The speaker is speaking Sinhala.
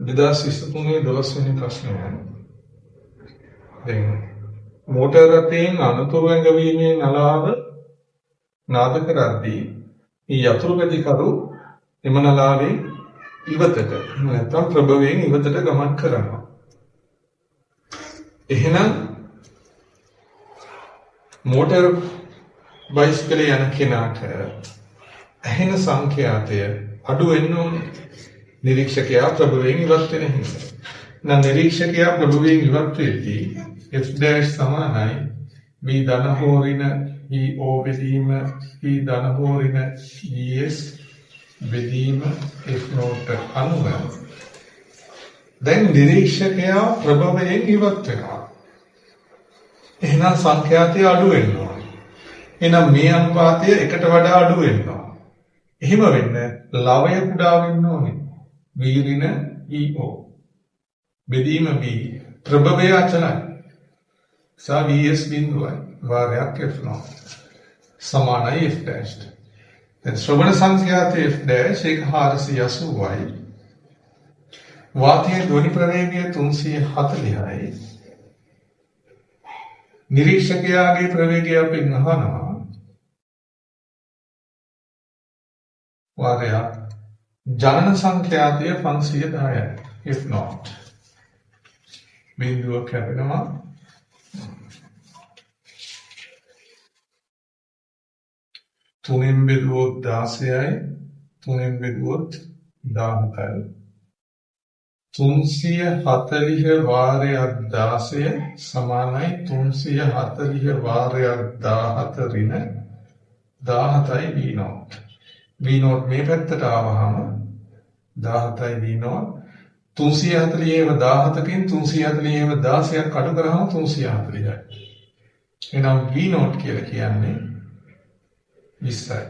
2023 12 වෙනි ප්‍රශ්නය. දැන් මෝටර රථයෙන් අනතුරු ඇඟවීමේ නලාව නාද කරද්දී මේ යතුරු පැදිකරු එම නලාවෙන් ඉවතට නැත්නම් ප්‍රභවයෙන් ඉවතට ගමන් කරනවා. එහෙනම් මෝටර බයිසිකලේ යන කෙනාට ඇහෙන සංඛ්‍යාතය අඩු වෙන්න ඕනේ. නිරීක්ෂකයා ප්‍රභවයෙන් ඉවත් වෙන හින්දා. නම් නිරීක්ෂකයා ප්‍රභවයෙන් ඉවත් වෙද්දී f' සමානයි b ධන හෝරින e o බෙදීම e ධන හෝරින es බෙදීම f නෝට අනුව දැන් නිරීක්ෂකයා ප්‍රභවයෙන් ඉවත් වෙනවා. එහෙනම් සංඛ්‍යාතය අඩු වෙන්න ඕනේ. එහෙනම් මේ අනුපාතය එකට වඩා අඩු වෙන්න ඕනේ. එහෙම වෙන්න ලවය කුඩා වෙන්න ඕනේ. වීරින EO බෙදීම B ප්‍රභවය අචලයි සා VS බිඳුවයි වාරයක් F නෝ සමානයි F dash. දැන් ශ්‍රවණ සංඛ්‍යාත F dash 480යි වාතයේ ධ්වනි ප්‍රවේගය 340යි නිරීක්ෂකයාගේ ප්‍රවේගය අපෙන් අහනවා වාරයක් ජනන සංඛ්‍යාතය 510යි if not බිඳුව කැපෙනවා තුනෙන් බෙදුවොත් 16යි තුනෙන් බෙදුවොත් 17යි 340 වාරයක් 16 සමානයි 340 වාරයක් 14 රින 17යි v not v not මේ පැත්තට ආවහම 17යි v not 340ව 17කින් 340ව 16ක් අඩු කරාම 340යි. එහෙනම් v not කියලා කියන්නේ 20යි.